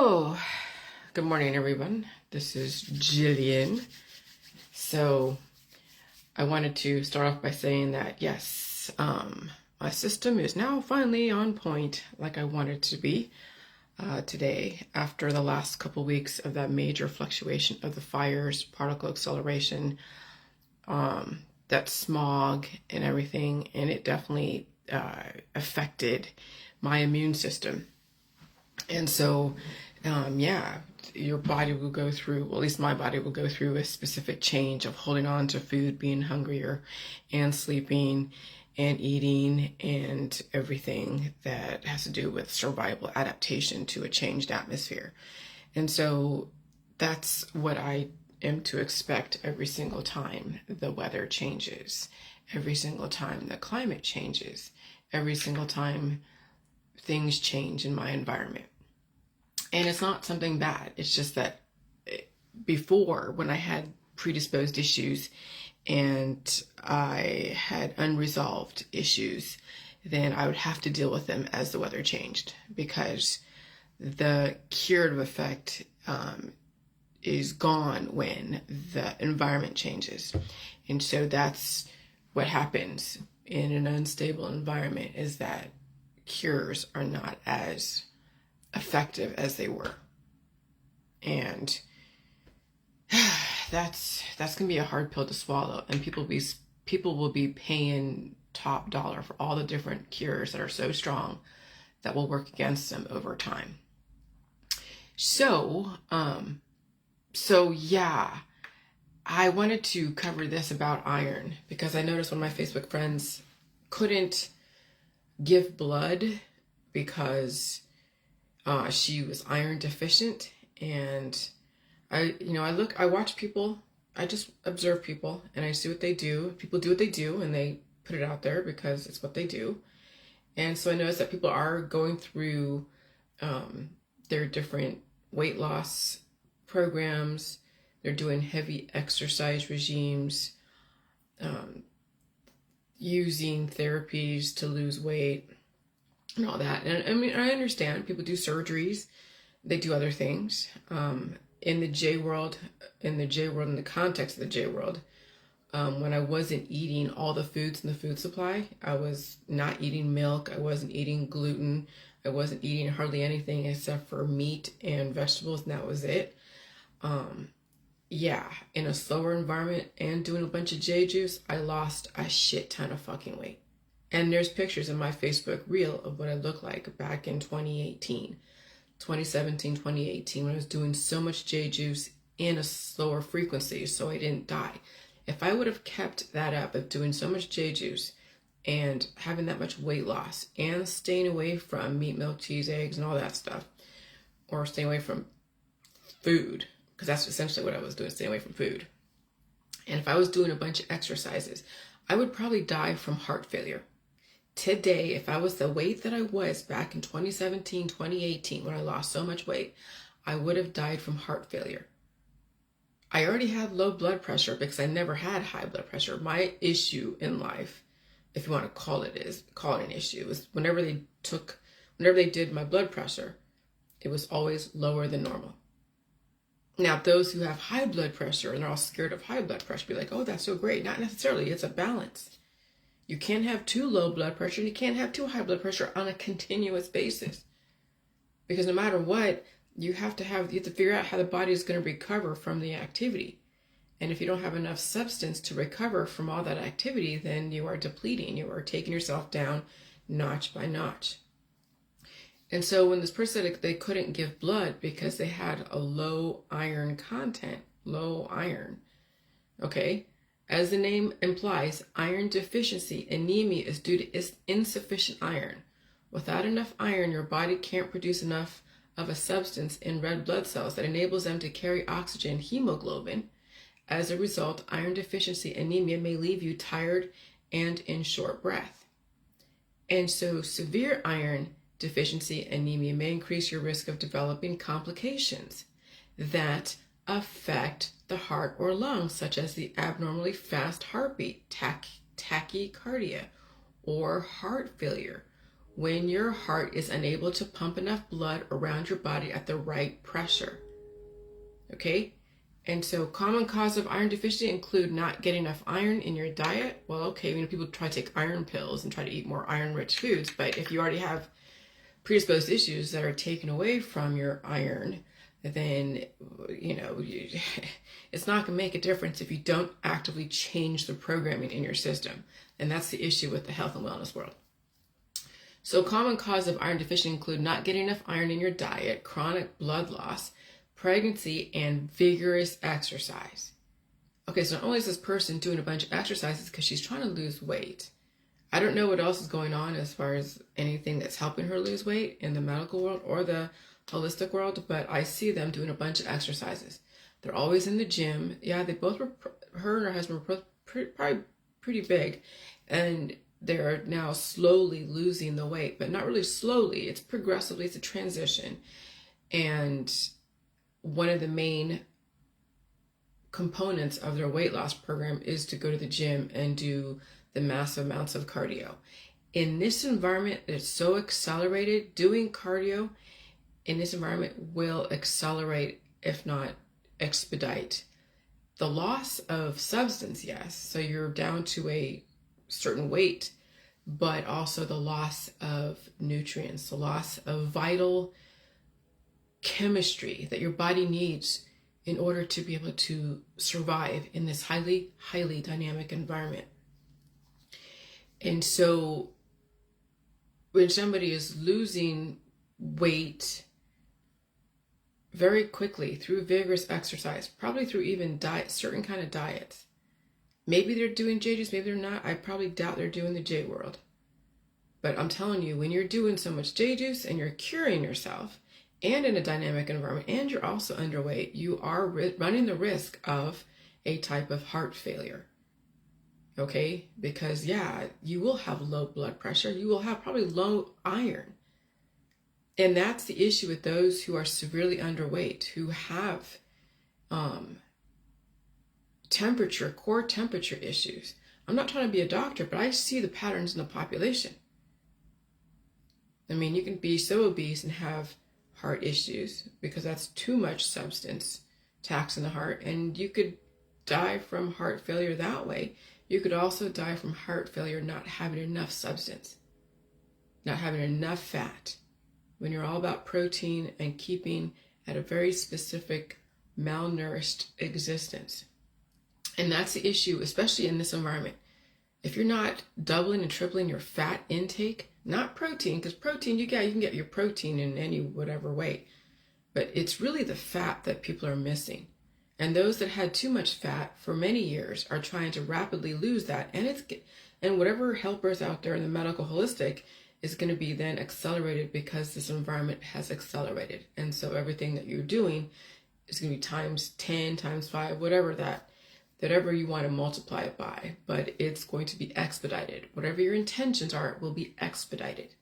Oh, good morning, everyone. This is Jillian. So, I wanted to start off by saying that yes, my system is now finally on point like I want it to be today after the last couple weeks of that major fluctuation of the fires, particle acceleration, that smog and everything, and it definitely affected my immune system. And so, yeah, your body will go through, well, at least my body will go through a specific change of holding on to food, being hungrier, and sleeping, and eating, and everything that has to do with survival adaptation to a changed atmosphere. And so that's what I am to expect every single time the weather changes, every single time the climate changes, every single time things change in my environment. And it's not something bad. It's just that before, when I had predisposed issues and I had unresolved issues, then I would have to deal with them as the weather changed, because the curative effect is gone when the environment changes. And so that's what happens in an unstable environment, is that cures are not as effective as they were. And that's gonna be a hard pill to swallow, and people will be paying top dollar for all the different cures that are so strong that will work against them over time. So yeah, I wanted to cover this about iron because I noticed one of my Facebook friends couldn't give blood because she was iron deficient. And I watch people, I just observe people, and I see what they do. People do what they do, and they put it out there because it's what they do. And so I noticed that people are going through their different weight loss programs. They're doing heavy exercise regimes, using therapies to lose weight and all that. And I mean, I understand people do surgeries, they do other things. In the J world, in the context of the J world, when I wasn't eating all the foods in the food supply, I was not eating milk, I wasn't eating gluten, I wasn't eating hardly anything except for meat and vegetables, and that was it. Yeah, in a slower environment and doing a bunch of J juice, I lost a shit ton of fucking weight. And there's pictures in my Facebook reel of what I looked like back in 2017, 2018, when I was doing so much J juice in a slower frequency so I didn't die. If I would have kept that up of doing so much J juice and having that much weight loss and staying away from meat, milk, cheese, eggs, and all that stuff, or staying away from food, because that's essentially what I was doing, staying away from food. And if I was doing a bunch of exercises, I would probably die from heart failure. Today, if I was the weight that I was back in 2017, 2018, when I lost so much weight, I would have died from heart failure. I already had low blood pressure because I never had high blood pressure. My issue in life, if you want to call it an issue, was whenever they did my blood pressure, it was always lower than normal. Now, those who have high blood pressure and they're all scared of high blood pressure be like, oh, that's so great. Not necessarily. It's a balance. You can't have too low blood pressure and you can't have too high blood pressure on a continuous basis. Because no matter what, you have to figure out how the body is going to recover from the activity. And if you don't have enough substance to recover from all that activity, then you are depleting. You are taking yourself down notch by notch. And so when this person said they couldn't give blood because they had a low iron content, okay? As the name implies, iron deficiency, anemia, is due to insufficient iron. Without enough iron, your body can't produce enough of a substance in red blood cells that enables them to carry oxygen, hemoglobin. As a result, iron deficiency anemia may leave you tired and in short breath. And so severe iron deficiency anemia may increase your risk of developing complications that affect the heart or lungs, such as the abnormally fast heartbeat, tachycardia, or heart failure, when your heart is unable to pump enough blood around your body at the right pressure. Okay? And so common cause of iron deficiency include not getting enough iron in your diet. Well, okay, people try to take iron pills and try to eat more iron-rich foods, but if you already have predisposed issues that are taken away from your iron, then, it's not going to make a difference if you don't actively change the programming in your system. And that's the issue with the health and wellness world. So common cause of iron deficiency include not getting enough iron in your diet, chronic blood loss, pregnancy, and vigorous exercise. Okay, so not only is this person doing a bunch of exercises because she's trying to lose weight, I don't know what else is going on as far as anything that's helping her lose weight in the medical world or the holistic world, but I see them doing a bunch of exercises. They're always in the gym. Yeah, they both were, her and her husband were probably pretty big, and they're now slowly losing the weight, but not really slowly. It's progressively, it's a transition. And one of the main components of their weight loss program is to go to the gym and do the massive amounts of cardio. In this environment that's so accelerated, doing cardio in this environment will accelerate, if not expedite, the loss of substance, yes. So you're down to a certain weight, but also the loss of nutrients, the loss of vital chemistry that your body needs in order to be able to survive in this highly, highly dynamic environment. And so when somebody is losing weight very quickly through vigorous exercise, probably through even certain kind of diets, maybe they're doing J juice, maybe they're not. I probably doubt they're doing the J world. But I'm telling you, when you're doing so much J juice and you're curing yourself and in a dynamic environment and you're also underweight, you are running the risk of a type of heart failure. Okay, because you will have low blood pressure. You will have probably low iron. And that's the issue with those who are severely underweight, who have core temperature issues. I'm not trying to be a doctor, but I see the patterns in the population. You can be so obese and have heart issues because that's too much substance taxing the heart, and you could die from heart failure that way. You could also die from heart failure not having enough substance, not having enough fat, when you're all about protein and keeping at a very specific malnourished existence. And that's the issue, especially in this environment. If you're not doubling and tripling your fat intake, not protein, because protein, you can get your protein in any whatever way, but it's really the fat that people are missing. And those that had too much fat for many years are trying to rapidly lose that. And whatever helpers out there in the medical holistic is going to be then accelerated because this environment has accelerated. And so everything that you're doing is going to be times 10, times 5, whatever you want to multiply it by. But it's going to be expedited. Whatever your intentions are, it will be expedited.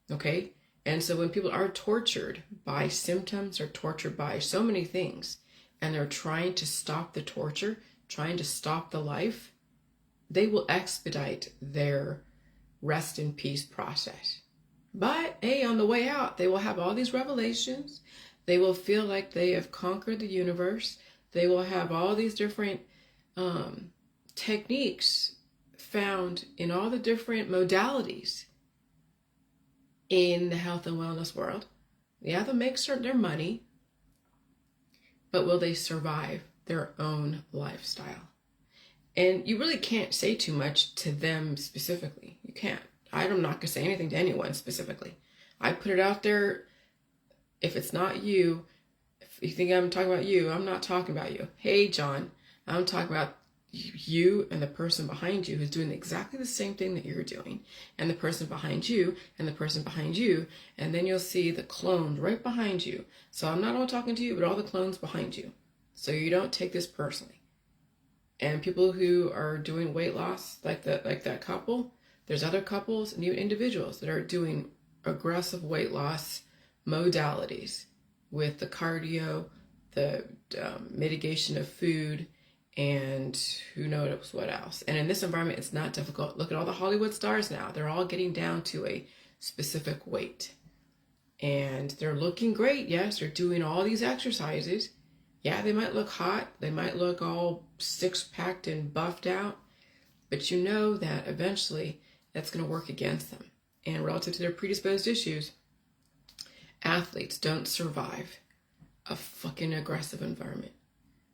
Okay? And so when people are tortured by symptoms or tortured by so many things, and they're trying to stop the torture, trying to stop the life, they will expedite their rest in peace process. But hey, on the way out, they will have all these revelations. They will feel like they have conquered the universe. They will have all these different techniques found in all the different modalities in the health and wellness world. Yeah, they'll make their money, but will they survive their own lifestyle? And you really can't say too much to them specifically. You can't. I'm not going to say anything to anyone specifically. I put it out there. If it's not you, if you think I'm talking about you, I'm not talking about you. Hey, John, I'm talking about you and the person behind you who's doing exactly the same thing that you're doing, and the person behind you and the person behind you, and then you'll see the clones right behind you. So I'm not only talking to you, but all the clones behind you. So you don't take this personally. And people who are doing weight loss, like that couple, there's other couples and even individuals that are doing aggressive weight loss modalities with the cardio, the mitigation of food, and who knows what else. And in this environment, it's not difficult. Look at all the Hollywood stars now. They're all getting down to a specific weight. And they're looking great. Yes, they're doing all these exercises. Yeah, they might look hot. They might look all six-packed and buffed out. But you know that eventually that's going to work against them. And relative to their predisposed issues, athletes don't survive a fucking aggressive environment.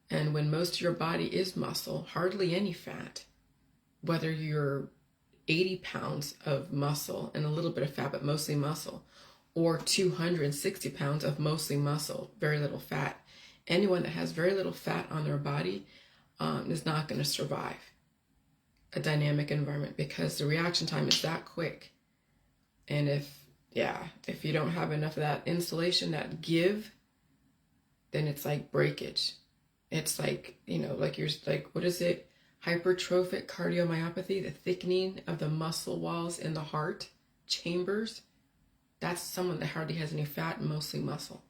And when most of your body is muscle, hardly any fat, whether you're 80 pounds of muscle and a little bit of fat, but mostly muscle, or 260 pounds of mostly muscle, very little fat, anyone that has very little fat on their body is not going to survive a dynamic environment because the reaction time is that quick. And if you don't have enough of that insulation, that give, then it's like breakage. It's like, what is it? Hypertrophic cardiomyopathy, the thickening of the muscle walls in the heart chambers. That's someone that hardly has any fat and mostly muscle.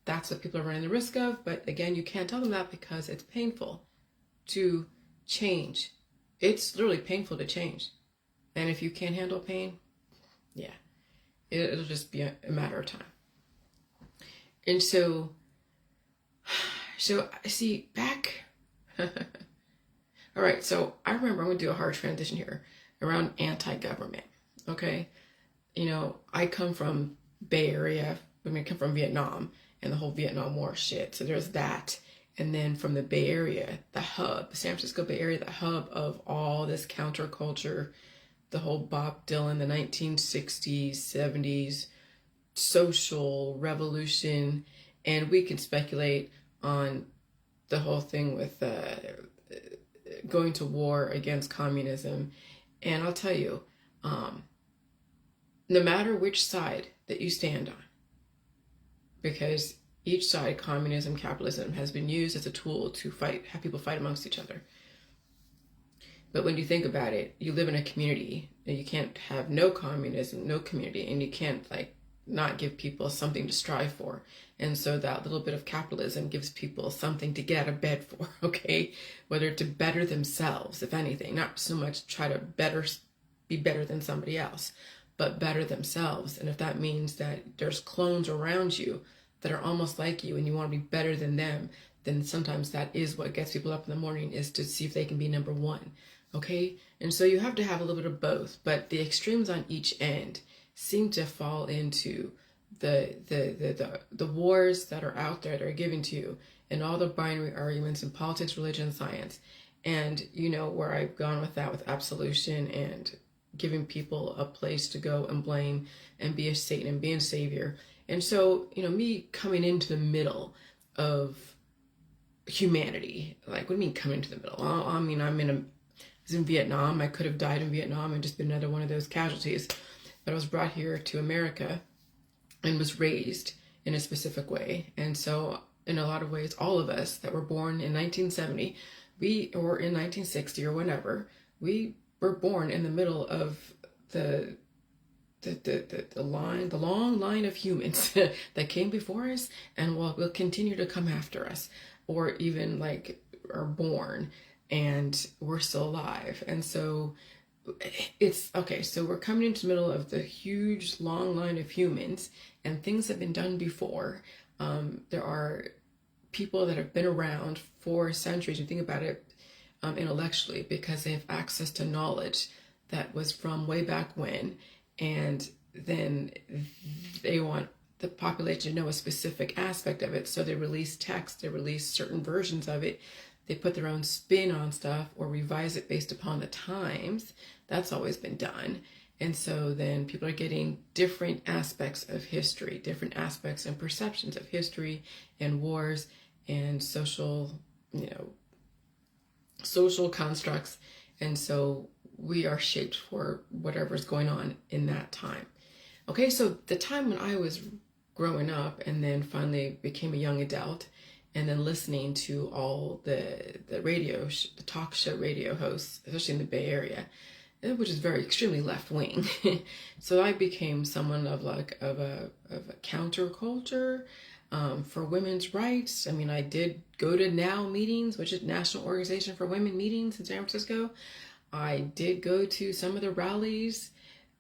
That's what people are running the risk of. But again, you can't tell them that because it's painful to change. It's literally painful to change. And if you can't handle pain, it'll just be a matter of time. And so see, back. All right, so I remember I'm going to do a hard transition here around anti-government, okay? I come from Bay Area. I come from Vietnam and the whole Vietnam War shit. So there's that. And then from the Bay Area, the hub, San Francisco Bay Area, the hub of all this counterculture, the whole Bob Dylan, the 1960s, 70s, social revolution. And we can speculate on the whole thing with going to war against communism. And I'll tell you, no matter which side that you stand on, because each side, communism, capitalism, has been used as a tool to have people fight amongst each other. But when you think about it, you live in a community, and you can't have no communism, no community, and you can't not give people something to strive for. And so that little bit of capitalism gives people something to get out of bed for, okay? Whether to better themselves, if anything, not so much try to be better than somebody else, but better themselves. And if that means that there's clones around you that are almost like you and you want to be better than them, then sometimes that is what gets people up in the morning, is to see if they can be number one, okay? And so you have to have a little bit of both, but the extremes on each end seem to fall into the wars that are out there that are given to you, and all the binary arguments in politics, religion, science. And where I've gone with that, with absolution and giving people a place to go and blame and be a Satan and be a savior. And so, me coming into the middle of humanity, what do you mean coming into the middle? I mean, I was in Vietnam. I could have died in Vietnam and just been another one of those casualties. But I was brought here to America and was raised in a specific way. And so in a lot of ways, all of us that were born in 1970, or in 1960 or whenever, we were born in the middle of the long line of humans that came before us and will continue to come after us, or even are born and we're still alive. And so it's okay. So we're coming into the middle of the huge long line of humans, and things have been done before. There are people that have been around for centuries. You think about it intellectually, because they have access to knowledge that was from way back when, and then they want the population to know a specific aspect of it. So they release text, they release certain versions of it. They put their own spin on stuff or revise it based upon the times. That's always been done. And so then people are getting different aspects of history, different aspects and perceptions of history and wars and social constructs. And so we are shaped for whatever's going on in that time. Okay, so the time when I was growing up and then finally became a young adult, and then listening to all the talk show radio hosts, especially in the Bay Area, which is very extremely left wing. So I became someone of a counterculture for women's rights. I mean, I did go to NOW meetings, which is National Organization for Women meetings in San Francisco. I did go to some of the rallies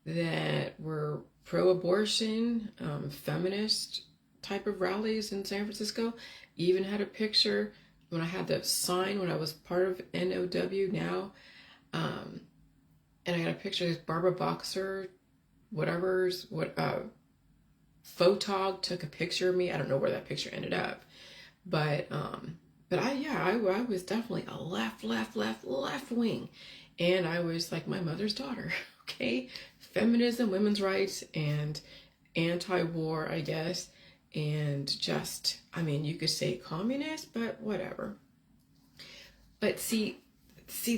that were pro-abortion, feminist type of rallies in San Francisco. Even had a picture when I had the sign when I was part of NOW now. And I got a picture of this Barbara Boxer, photog took a picture of me. I don't know where that picture ended up, but I was definitely a left wing, and I was like my mother's daughter. Okay, feminism, women's rights, and anti-war, I guess, and just, I mean, you could say communist, but whatever. But see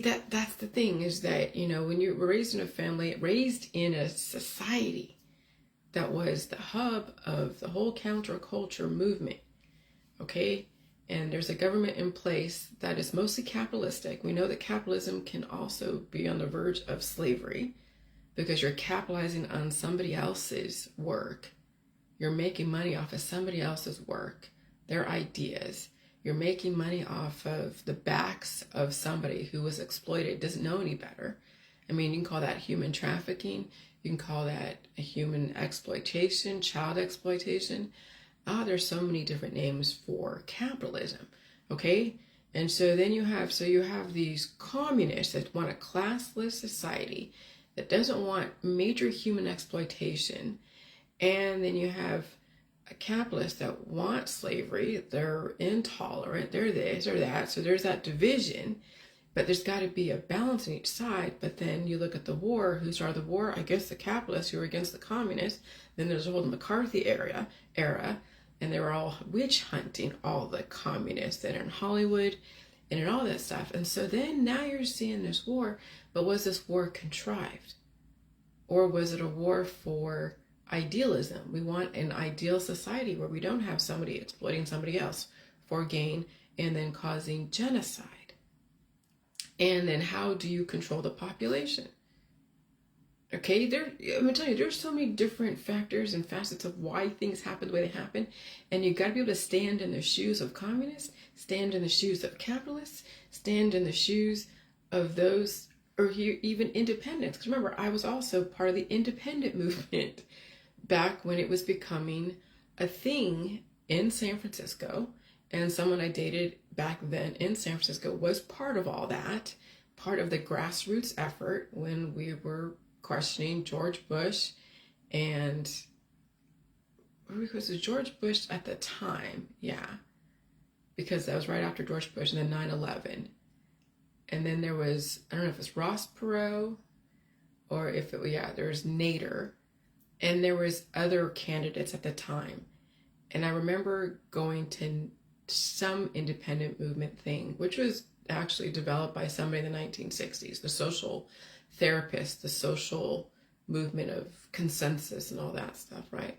that's the thing, is that, you know, when you were raised in a family, raised in a society that was the hub of the whole counterculture movement, okay, and there's a government in place that is mostly capitalistic. We know that capitalism can also be on the verge of slavery because you're capitalizing on somebody else's work. You're making money off of somebody else's work, their ideas. You're making money off of the backs of somebody who was exploited, doesn't know any better. I mean, you can call that human trafficking. You can call that a human exploitation, child exploitation. There's so many different names for capitalism, okay? And so then you have these communists that want a classless society that doesn't want major human exploitation. And then you have a capitalist that wants slavery. They're intolerant. They're this or that. So there's that division. But there's got to be a balance on each side. But then you look at the war. Who started the war? I guess the capitalists who were against the communists. Then there's the whole McCarthy era. And they were all witch hunting all the communists and in Hollywood and in all that stuff. And so then now you're seeing this war. But was this war contrived? Or was it a war for idealism? We want an ideal society where we don't have somebody exploiting somebody else for gain and then causing genocide. And then how do you control the population? Okay, I'm gonna tell you, there's so many different factors and facets of why things happen the way they happen, and you got to be able to stand in the shoes of communists, stand in the shoes of capitalists, stand in the shoes of those, or even independents. Because remember, I was also part of the independent movement back when it was becoming a thing in San Francisco, and someone I dated back then in San Francisco was part of all that, part of the grassroots effort when we were questioning George Bush. And was it George Bush at the time? Yeah, because that was right after George Bush, and then 9/11. And then there was, I don't know if it's Ross Perot or if it, yeah, there was Nader. And there was other candidates at the time. And I remember going to some independent movement thing, which was actually developed by somebody in the 1960s, the social therapist, the social movement of consensus and all that stuff, right?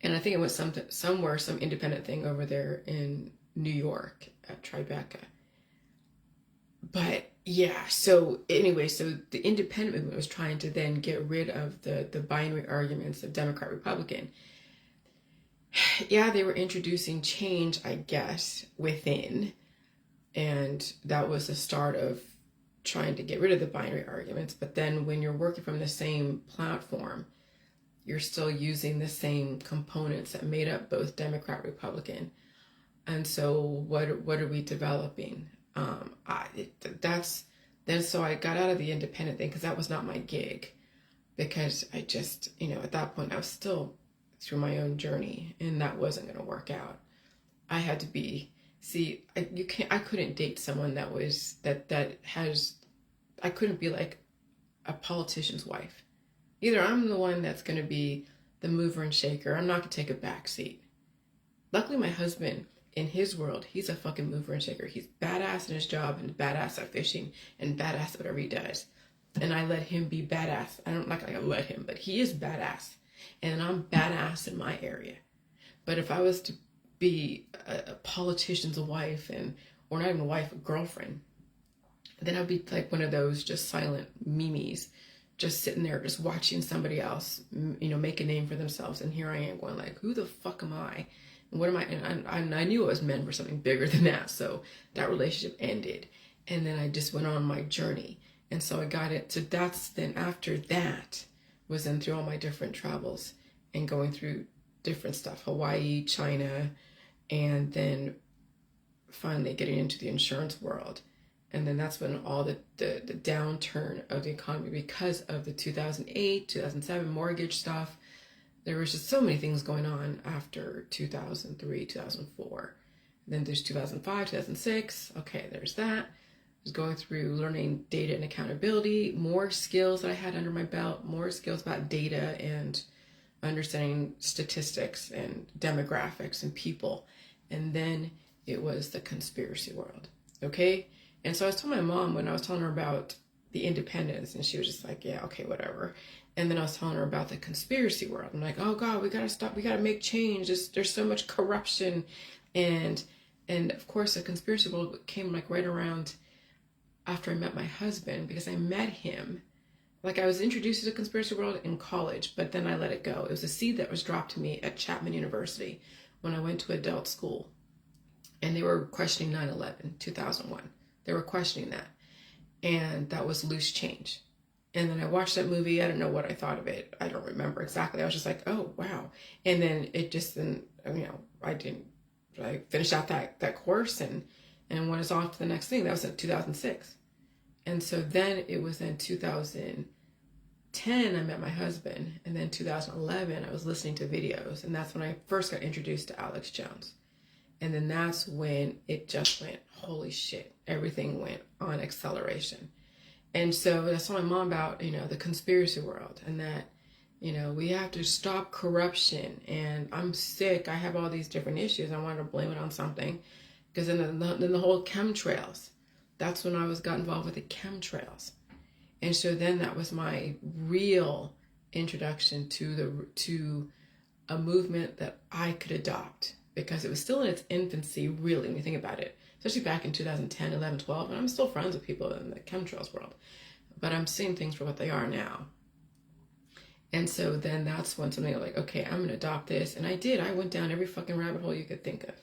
And I think it was some independent thing over there in New York at Tribeca. But yeah, so anyway, so the independent movement was trying to then get rid of the binary arguments of Democrat, Republican. Yeah, they were introducing change, I guess, within. And that was the start of trying to get rid of the binary arguments. But then when you're working from the same platform, you're still using the same components that made up both Democrat, Republican. And so what are we developing? So I got out of the independent thing because that was not my gig, because I just, at that point I was still through my own journey, and that wasn't going to work out. I had to be, I couldn't date someone that I couldn't be like a politician's wife. Either I'm the one that's going to be the mover and shaker. I'm not going to take a back seat. Luckily, my husband, in his world, he's a fucking mover and shaker. He's badass in his job and badass at fishing and badass at whatever he does. And I let him be badass. I don't like I let him, but he is badass. And I'm badass in my area. But if I was to be a politician's wife, or not even a wife, a girlfriend, then I'd be like one of those just silent mimes, just sitting there, just watching somebody else, make a name for themselves. And here I am going like, who the fuck am I? And what am I? And I knew it was meant for something bigger than that. So that relationship ended. And then I just went on my journey. And so I got it. So that's then after that was then through all my different travels and going through different stuff, Hawaii, China, and then finally getting into the insurance world. And then that's when all the downturn of the economy, because of the 2008, 2007 mortgage stuff, there was just so many things going on after 2003, 2004. Then there's 2005, 2006. Okay, there's that. I was going through learning data and accountability, more skills that I had under my belt, more skills about data and understanding statistics and demographics and people. And then it was the conspiracy world. Okay? And so I was telling my mom when I was telling her about the independence, and she was just like, yeah, okay, whatever. And then I was telling her about the conspiracy world. I'm like, oh God, we gotta stop, we gotta make change. There's so much corruption. And of course the conspiracy world came like right around after I met my husband, because I met him. Like, I was introduced to the conspiracy world in college, but then I let it go. It was a seed that was dropped to me at Chapman University when I went to adult school. And they were questioning 9/11, 2001. They were questioning that. And that was loose change. And then I watched that movie. I don't know what I thought of it. I don't remember exactly. I was just like, oh, wow. And then it just, then, I finished out that course and went us off to the next thing. That was in 2006. And so then it was in 2010, I met my husband. And then 2011, I was listening to videos. And that's when I first got introduced to Alex Jones. And then that's when it just went, holy shit, everything went on acceleration. And so that's what my mom about, the conspiracy world, and that, we have to stop corruption. And I'm sick. I have all these different issues. I wanted to blame it on something. Because then the whole chemtrails, that's when I got involved with the chemtrails. And so then that was my real introduction to a movement that I could adopt, because it was still in its infancy, really, when you think about it, especially back in 2010, 11, 12, and I'm still friends with people in the chemtrails world, but I'm seeing things for what they are now. And so then that's when something like, okay, I'm going to adopt this. And I did. I went down every fucking rabbit hole you could think of.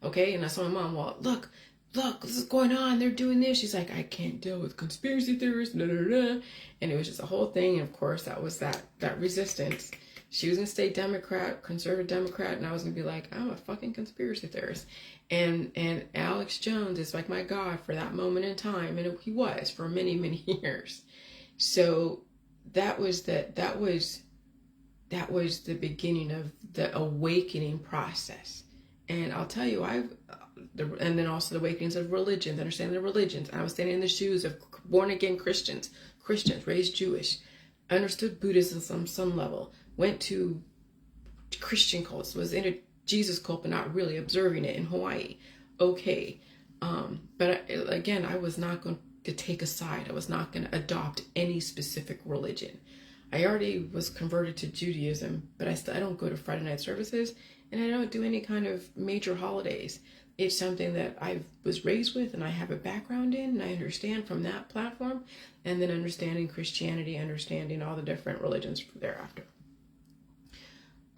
Okay? And I saw my mom, well, look, this is going on. They're doing this. She's like, I can't deal with conspiracy theorists. Blah, blah, blah. And it was just a whole thing. And of course, that was that resistance. She was going to stay Democrat, conservative Democrat, and I was going to be like, I'm a fucking conspiracy theorist. And Alex Jones is like my God for that moment in time, and he was for many, many years. So that was the beginning of the awakening process. And I'll tell you, and then also the awakenings of religions, understanding the religions. I was standing in the shoes of born again Christians, raised Jewish, understood Buddhism on some level, went to Christian cults, was in a Jesus cult, but not really observing it in Hawaii. Okay. But again, I was not going to take a side. I was not going to adopt any specific religion. I already was converted to Judaism, but I don't go to Friday night services, and I don't do any kind of major holidays. It's something that I was raised with and I have a background in, and I understand from that platform, and then understanding Christianity, understanding all the different religions thereafter.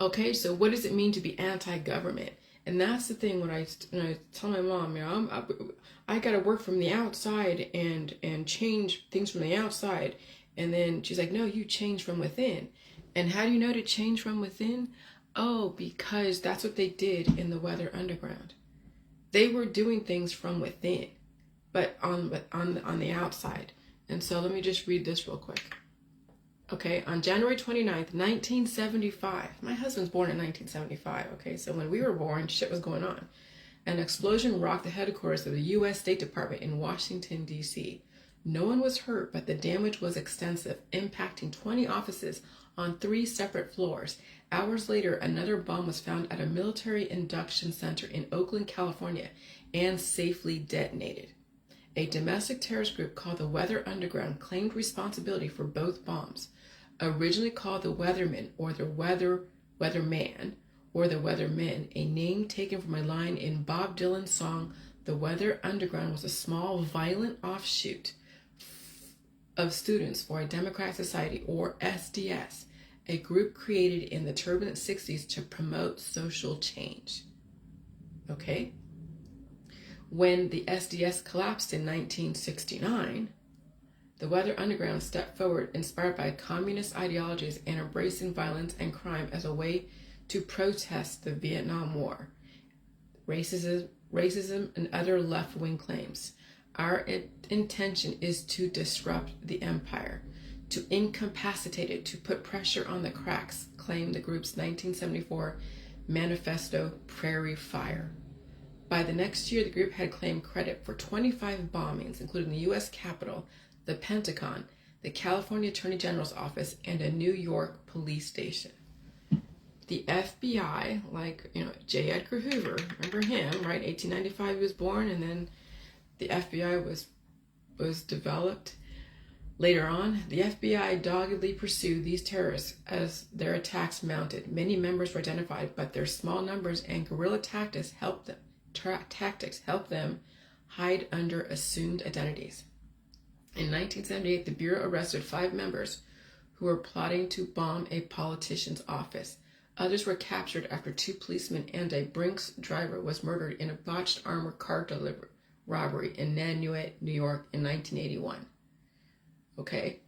Okay, so what does it mean to be anti-government? And that's the thing when I tell my mom, I got to work from the outside and change things from the outside. And then she's like, no, you change from within. And how do you know to change from within? Oh, because that's what they did in the Weather Underground. They were doing things from within, but on the outside. And so let me just read this real quick. Okay, on January 29th, 1975, my husband's born in 1975, okay, so when we were born, shit was going on. An explosion rocked the headquarters of the U.S. State Department in Washington, D.C. No one was hurt, but the damage was extensive, impacting 20 offices on 3 separate floors. Hours later, another bomb was found at a military induction center in Oakland, California, and safely detonated. A domestic terrorist group called the Weather Underground claimed responsibility for both bombs. Originally called the Weathermen or the Weatherman or the Weathermen, a name taken from a line in Bob Dylan's song The Weather Underground was a small, violent offshoot of Students for a Democratic Society, or SDS, a group created in the turbulent 60s to promote social change. Okay? When the SDS collapsed in 1969, The Weather Underground stepped forward, inspired by communist ideologies and embracing violence and crime as a way to protest the Vietnam War, racism and other left-wing claims. Our intention is to disrupt the empire, to incapacitate it, to put pressure on the cracks, claimed the group's 1974 manifesto, Prairie Fire. By the next year, the group had claimed credit for 25 bombings, including the U.S. Capitol, the Pentagon, the California Attorney General's office, and a New York police station. The FBI, like, J. Edgar Hoover, remember him, right? 1895 he was born, and then the FBI was developed. Later on, the FBI doggedly pursued these terrorists as their attacks mounted. Many members were identified, but their small numbers and guerrilla tactics helped them hide under assumed identities. In 1978, the Bureau arrested 5 members who were plotting to bomb a politician's office. Others were captured after 2 policemen and a Brinks driver was murdered in a botched armored car robbery in Nanuet, New York in 1981. Okay?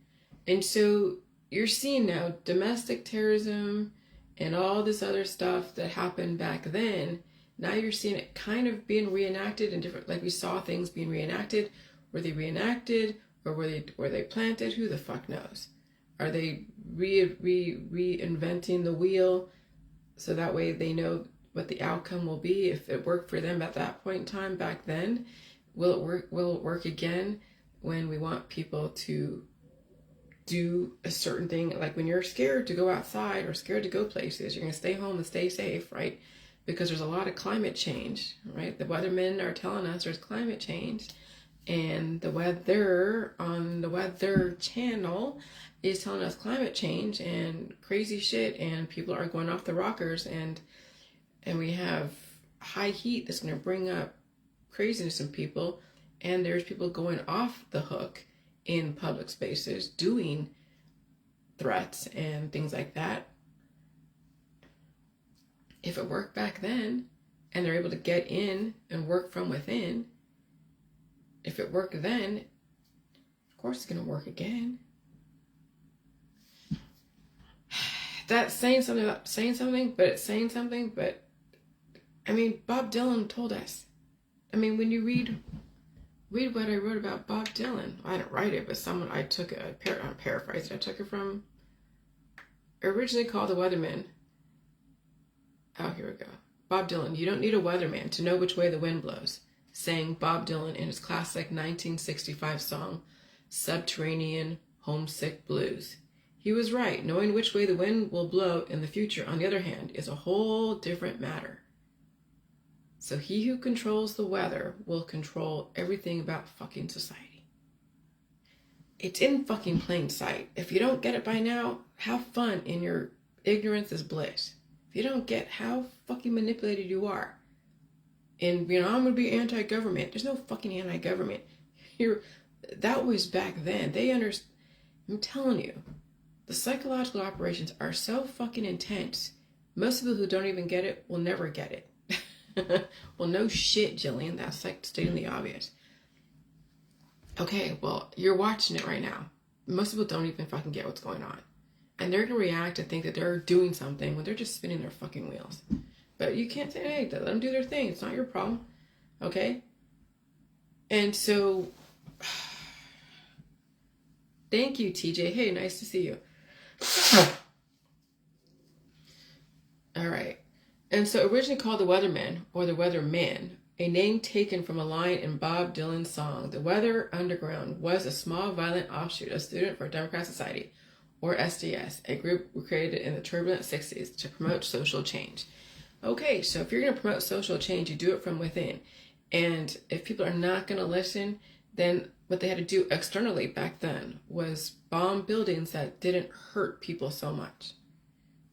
And so you're seeing now domestic terrorism and all this other stuff that happened back then. Now you're seeing it kind of being reenacted in different, like we saw things being reenacted. Were they reenacted or were they planted? Who the fuck knows? Are they reinventing the wheel so that way they know what the outcome will be? If it worked for them at that point in time back then, will it work again when we want people to do a certain thing? Like when you're scared to go outside or scared to go places, you're going to stay home and stay safe, right? Because there's a lot of climate change, right? The weathermen are telling us there's climate change, and the weather on the Weather Channel is telling us climate change and crazy shit, and people are going off the rockers, and we have high heat that's going to bring up craziness in people, and there's people going off the hook in public spaces doing threats and things like that. If it worked back then and they're able to get in and work from within, if it worked then, of course it's going to work again. That's saying something, but I mean, Bob Dylan told us. I mean, when you read what I wrote about Bob Dylan, I didn't write it, but I took it, I'm paraphrasing, I took it from, originally called The Weatherman. Oh, here we go. Bob Dylan, you don't need a weatherman to know which way the wind blows, sang Bob Dylan in his classic 1965 song, Subterranean Homesick Blues. He was right. Knowing which way the wind will blow in the future, on the other hand, is a whole different matter. So he who controls the weather will control everything about fucking society. It's in fucking plain sight. If you don't get it by now, have fun in your ignorance is bliss. If you don't get how fucking manipulated you are. And, I'm going to be anti-government. There's no fucking anti-government. That was back then. I'm telling you, the psychological operations are so fucking intense. Most people who don't even get it will never get it. Well, no shit, Jillian. That's like stating the obvious. Okay, well, you're watching it right now. Most people don't even fucking get what's going on. And they're going to react and think that they're doing something when they're just spinning their fucking wheels. But you can't say, hey, let them do their thing. It's not your problem. Okay? And so, thank you, TJ. Hey, nice to see you. All right. And so originally called the Weatherman or the Weatherman, a name taken from a line in Bob Dylan's song, The Weather Underground was a small violent offshoot of Student for Democratic Society, or SDS, a group created in the turbulent 60s to promote social change. Okay, so if you're going to promote social change, you do it from within. And if people are not going to listen, then what they had to do externally back then was bomb buildings that didn't hurt people so much.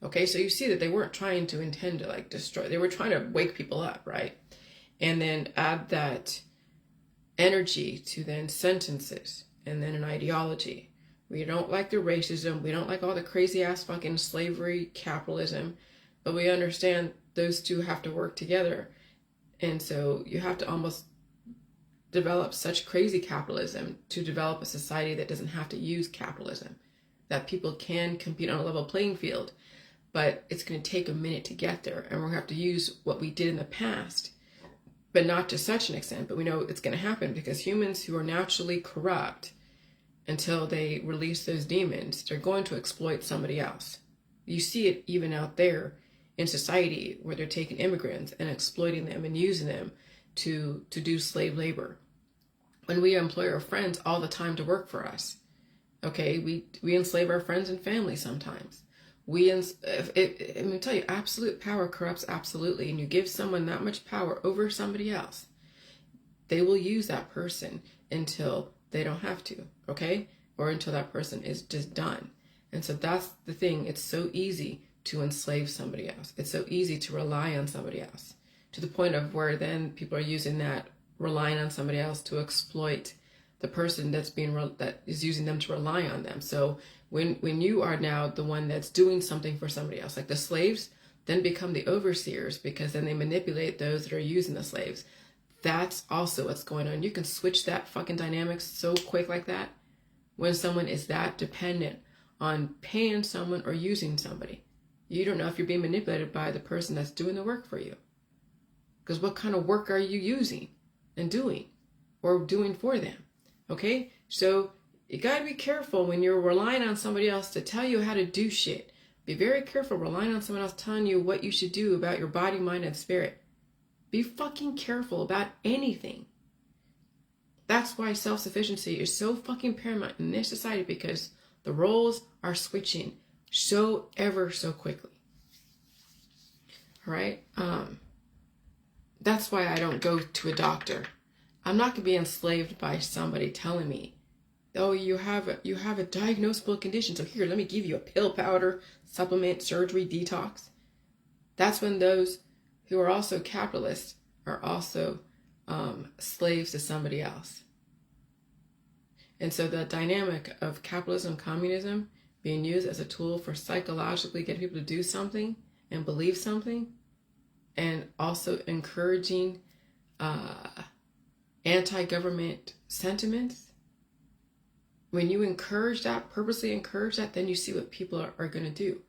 Okay, so you see that they weren't trying to intend to destroy. They were trying to wake people up, right? And then add that energy to then sentences and then an ideology. We don't like the racism. We don't like all the crazy ass fucking slavery, capitalism, but we understand those two have to work together. And so you have to almost develop such crazy capitalism to develop a society that doesn't have to use capitalism, that people can compete on a level playing field. But it's going to take a minute to get there, and we're going to have to use what we did in the past, but not to such an extent. But we know it's going to happen because humans who are naturally corrupt, until they release those demons, they're going to exploit somebody else. You see it even out there in society where they're taking immigrants and exploiting them and using them to do slave labor. When we employ our friends all the time to work for us, okay, we enslave our friends and family sometimes. I'm going to tell you, absolute power corrupts absolutely, and you give someone that much power over somebody else, they will use that person until they don't have to, okay? Or until that person is just done. And so that's the thing. It's so easy to enslave somebody else. It's so easy to rely on somebody else, to the point of where then people are using that, relying on somebody else to exploit the person that is using them to rely on them. So when you are now the one that's doing something for somebody else, like the slaves then become the overseers, because then they manipulate those that are using the slaves. That's also what's going on. You can switch that fucking dynamics so quick like that when someone is that dependent on paying someone or using somebody. You don't know if you're being manipulated by the person that's doing the work for you. Because what kind of work are you using and doing or doing for them? Okay? So you got to be careful when you're relying on somebody else to tell you how to do shit. Be very careful relying on someone else telling you what you should do about your body, mind, and spirit. Be fucking careful about anything. That's why self-sufficiency is so fucking paramount in this society, because the roles are switching so ever so quickly. All right? That's why I don't go to a doctor. I'm not going to be enslaved by somebody telling me, oh, you have a diagnosable condition, so here, let me give you a pill, powder, supplement, surgery, detox. That's when those who are also capitalists are also slaves to somebody else. And so the dynamic of capitalism, communism being used as a tool for psychologically getting people to do something and believe something, and also encouraging anti-government sentiments. When you encourage that, purposely encourage that, then you see what people are going to do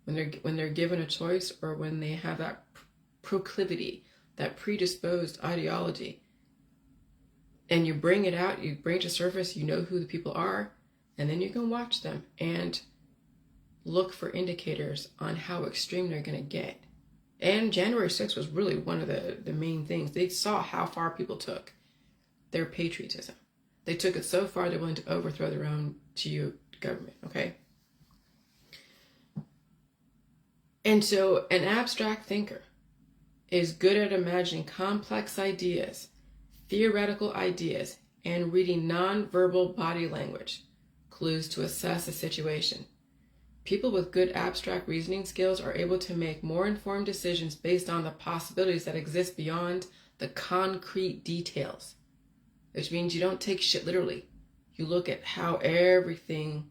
when they're given a choice, or when they have that proclivity, that predisposed ideology, and you bring it out, you bring it to surface, you know who the people are, and then you can watch them and look for indicators on how extreme they're going to get. And January 6th was really one of the main things. They saw how far people took their patriotism. They took it so far they're willing to overthrow their own government, okay? And so an abstract thinker is good at imagining complex ideas, theoretical ideas, and reading non-verbal body language clues to assess a situation. People with good abstract reasoning skills are able to make more informed decisions based on the possibilities that exist beyond the concrete details, which means you don't take shit literally. You look at how everything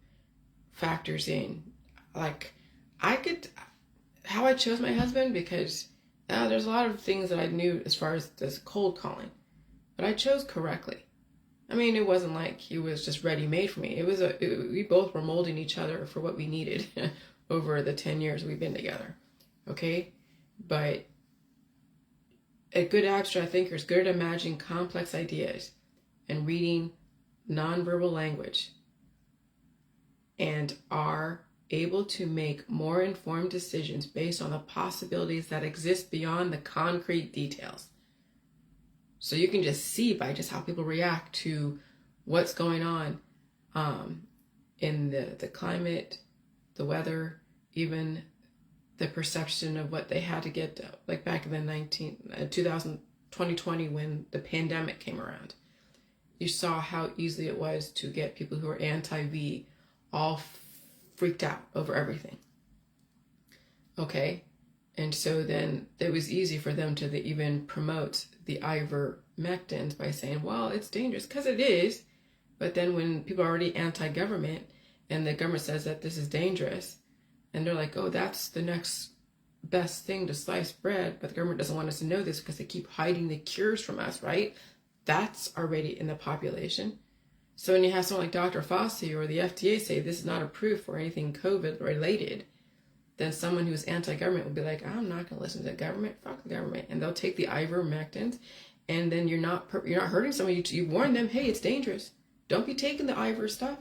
factors in. Like, how I chose my husband, because there's a lot of things that I knew as far as this cold calling, but I chose correctly. I mean, it wasn't like he was just ready-made for me. We both were molding each other for what we needed over the 10 years we've been together, okay? But a good abstract thinker is good at imagining complex ideas and reading nonverbal language, and are able to make more informed decisions based on the possibilities that exist beyond the concrete details. So you can just see by just how people react to what's going on in the climate, the weather, even the perception of what they had to get, like back in the 2020 when the pandemic came around. You saw how easily it was to get people who are anti-V all freaked out over everything. Okay? And so then it was easy for them to even promote the ivermectin by saying, well, it's dangerous, because it is. But then when people are already anti-government and the government says that this is dangerous, and they're like, oh, that's the next best thing to sliced bread, but the government doesn't want us to know this because they keep hiding the cures from us, right? That's already in the population. So when you have someone like Dr. Fauci or the FDA say this is not approved for anything COVID related, then someone who's anti-government will be like, I'm not going to listen to the government. Fuck the government. And they'll take the ivermectin, and then you're not hurting someone. You warn them, hey, it's dangerous. Don't be taking the Ivor stuff.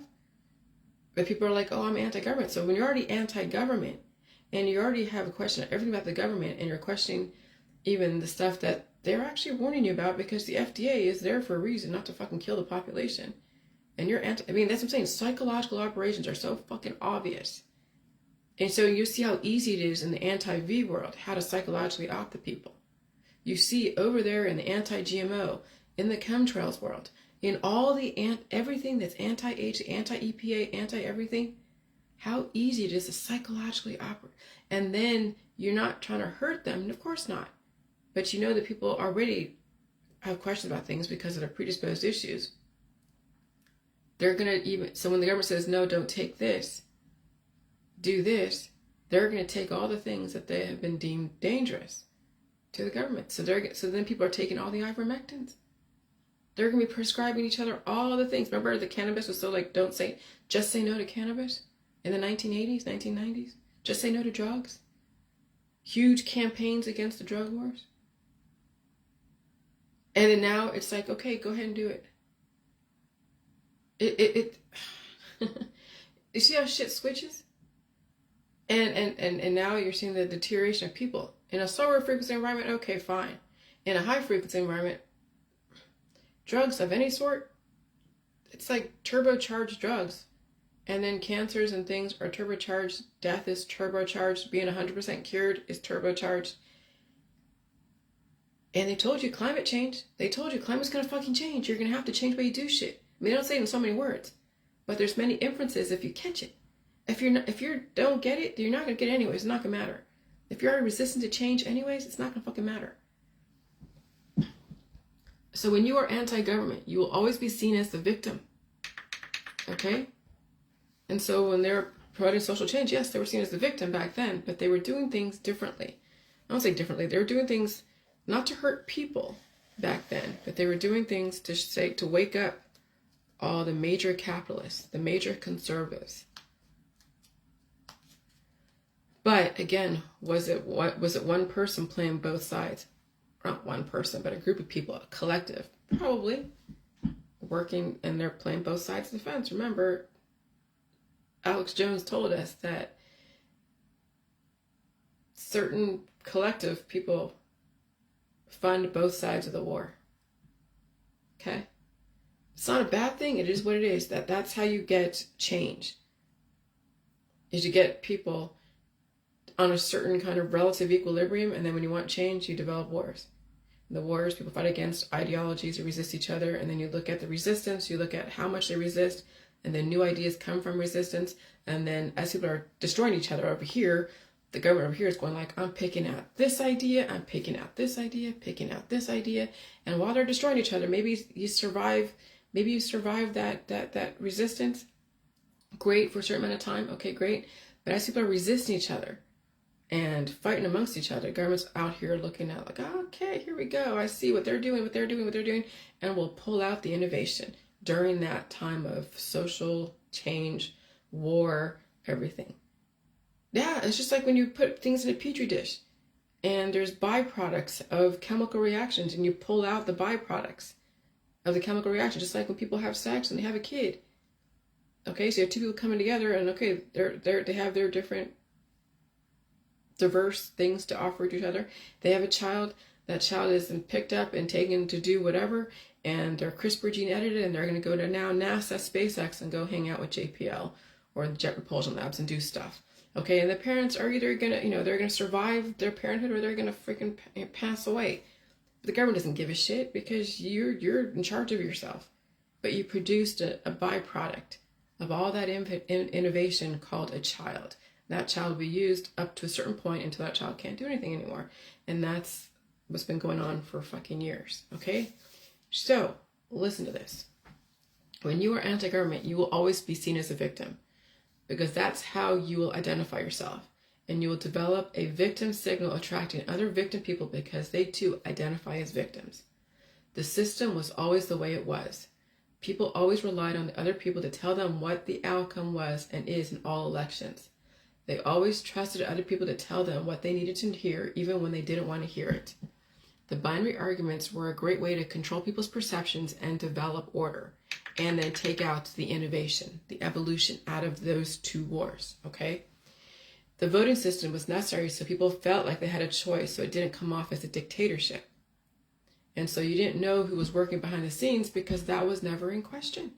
But people are like, oh, I'm anti-government. So when you're already anti-government and you already have a question of everything about the government, and you're questioning even the stuff that they're actually warning you about, because the FDA is there for a reason, not to fucking kill the population. And you're that's what I'm saying. Psychological operations are so fucking obvious. And so you see how easy it is in the anti-V world, how to psychologically opt the people. You see over there in the anti-GMO, in the chemtrails world, in all the everything that's anti-H, anti-EPA, anti-everything, how easy it is to psychologically operate. And then you're not trying to hurt them, and of course not. But you know that people already have questions about things because of their predisposed issues. They're going to so when the government says, no, don't take this, do this, they're going to take all the things that they have been deemed dangerous to the government. So then people are taking all the ivermectins. They're going to be prescribing each other all the things. Remember the cannabis was so like, just say no to cannabis in the 1980s, 1990s? Just say no to drugs. Huge campaigns against the drug wars. And then now it's like, okay, go ahead and do it. You see how shit switches? And now you're seeing the deterioration of people. In a lower frequency environment, okay, fine. In a high frequency environment, drugs of any sort, it's like turbocharged drugs. And then cancers and things are turbocharged. Death is turbocharged. Being 100% cured is turbocharged. And they told you climate change. They told you climate's going to fucking change. You're going to have to change the way you do shit. I mean, they don't say it in so many words. But there's many inferences if you catch it. If you don't get it, you're not going to get it anyways. It's not going to matter. If you're already resistant to change anyways, it's not going to fucking matter. So when you are anti-government, you will always be seen as the victim. Okay? And so when they're promoting social change, yes, they were seen as the victim back then, but they were doing things differently. I don't say differently. They were doing things not to hurt people back then, but they were doing things to wake up all the major capitalists, the major conservatives. But again, was it one person playing both sides? Not one person, but a group of people, a collective, probably working, and they're playing both sides of the fence. Remember, Alex Jones told us that certain collective people fund both sides of the war. Okay? It's not a bad thing. It is what it is. That's how you get change. Is you get people on a certain kind of relative equilibrium, and then when you want change, you develop wars. The wars, people fight against ideologies that resist each other, and then you look at the resistance, you look at how much they resist, and then new ideas come from resistance, and then as people are destroying each other over here, the government over here is going like, I'm picking out this idea, I'm picking out this idea, picking out this idea, and while they're destroying each other, maybe you survive that resistance, great, for a certain amount of time, okay, great, but as people are resisting each other, and fighting amongst each other, government's out here looking at like, okay, here we go. I see what they're doing, and we'll pull out the innovation during that time of social change, war, everything. Yeah, it's just like when you put things in a petri dish and there's byproducts of chemical reactions, and you pull out the byproducts of the chemical reaction, just like when people have sex and they have a kid. Okay, so you have two people coming together, and okay, they have their different diverse things to offer to each other. They have a child. That child is then picked up and taken to do whatever, and they're CRISPR gene edited, and they're going to go to now NASA, SpaceX, and go hang out with JPL or the Jet Propulsion Labs and do stuff. Okay, and the parents are either going to, they're going to survive their parenthood, or they're going to freaking pass away. But the government doesn't give a shit because you're in charge of yourself. But you produced a byproduct of all that innovation called a child. That child will be used up to a certain point until that child can't do anything anymore. And that's what's been going on for fucking years, okay? So, listen to this. When you are anti-government, you will always be seen as a victim, because that's how you will identify yourself. And you will develop a victim signal attracting other victim people because they too identify as victims. The system was always the way it was. People always relied on the other people to tell them what the outcome was and is in all elections. They always trusted other people to tell them what they needed to hear, even when they didn't want to hear it. The binary arguments were a great way to control people's perceptions and develop order, and then take out the innovation, the evolution out of those two wars, okay? The voting system was necessary so people felt like they had a choice, so it didn't come off as a dictatorship. And so you didn't know who was working behind the scenes because that was never in question.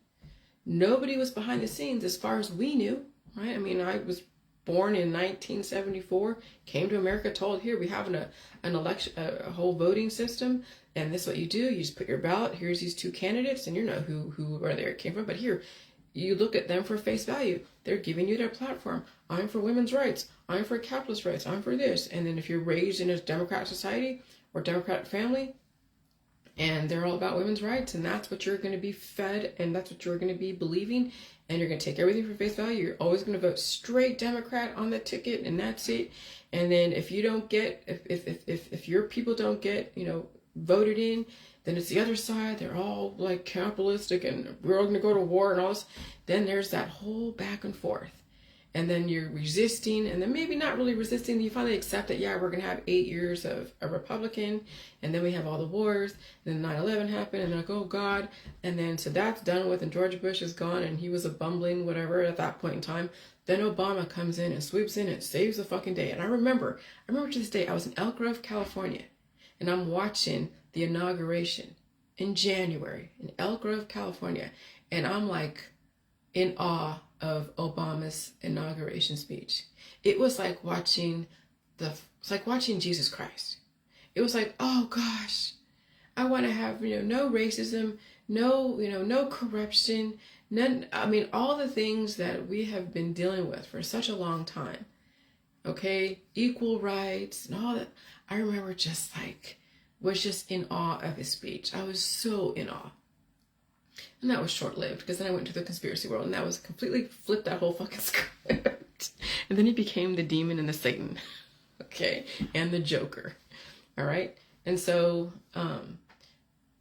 Nobody was behind the scenes as far as we knew, right? I mean, I was born in 1974, came to America, told, here, we have an election, a whole voting system, and this is what you do. You just put your ballot, here's these two candidates, and you know who or there came from. But here, you look at them for face value. They're giving you their platform. I'm for women's rights. I'm for capitalist rights. I'm for this. And then if you're raised in a Democratic society or Democratic family, and they're all about women's rights, and that's what you're going to be fed, and that's what you're going to be believing, and you're going to take everything for face value. You're always going to vote straight Democrat on the ticket, and that's it. And then if you don't get, if your people don't get, voted in, then it's the other side. They're all like capitalistic, and we're all going to go to war and all this. Then there's that whole back and forth. And then you're resisting, and then maybe not really resisting. You finally accept that, yeah, we're going to have 8 years of a Republican, and then we have all the wars, and then 9/11 happened, and they're like, oh, God. And then, so that's done with, and George Bush is gone, and he was a bumbling whatever at that point in time. Then Obama comes in and swoops in and saves the fucking day. And I remember to this day, I was in Elk Grove, California, and I'm watching the inauguration in January in Elk Grove, California, and I'm like in awe of Obama's inauguration speech. It was like watching Jesus Christ. It was like, oh gosh, I want to have, no racism, no corruption, none. I mean, all the things that we have been dealing with for such a long time. Okay, equal rights and all that. I remember was just in awe of his speech. I was so in awe. And that was short-lived, because then I went to the conspiracy world, and that was completely flipped that whole fucking script. And then he became the demon and the Satan, okay, and the Joker, all right? And so,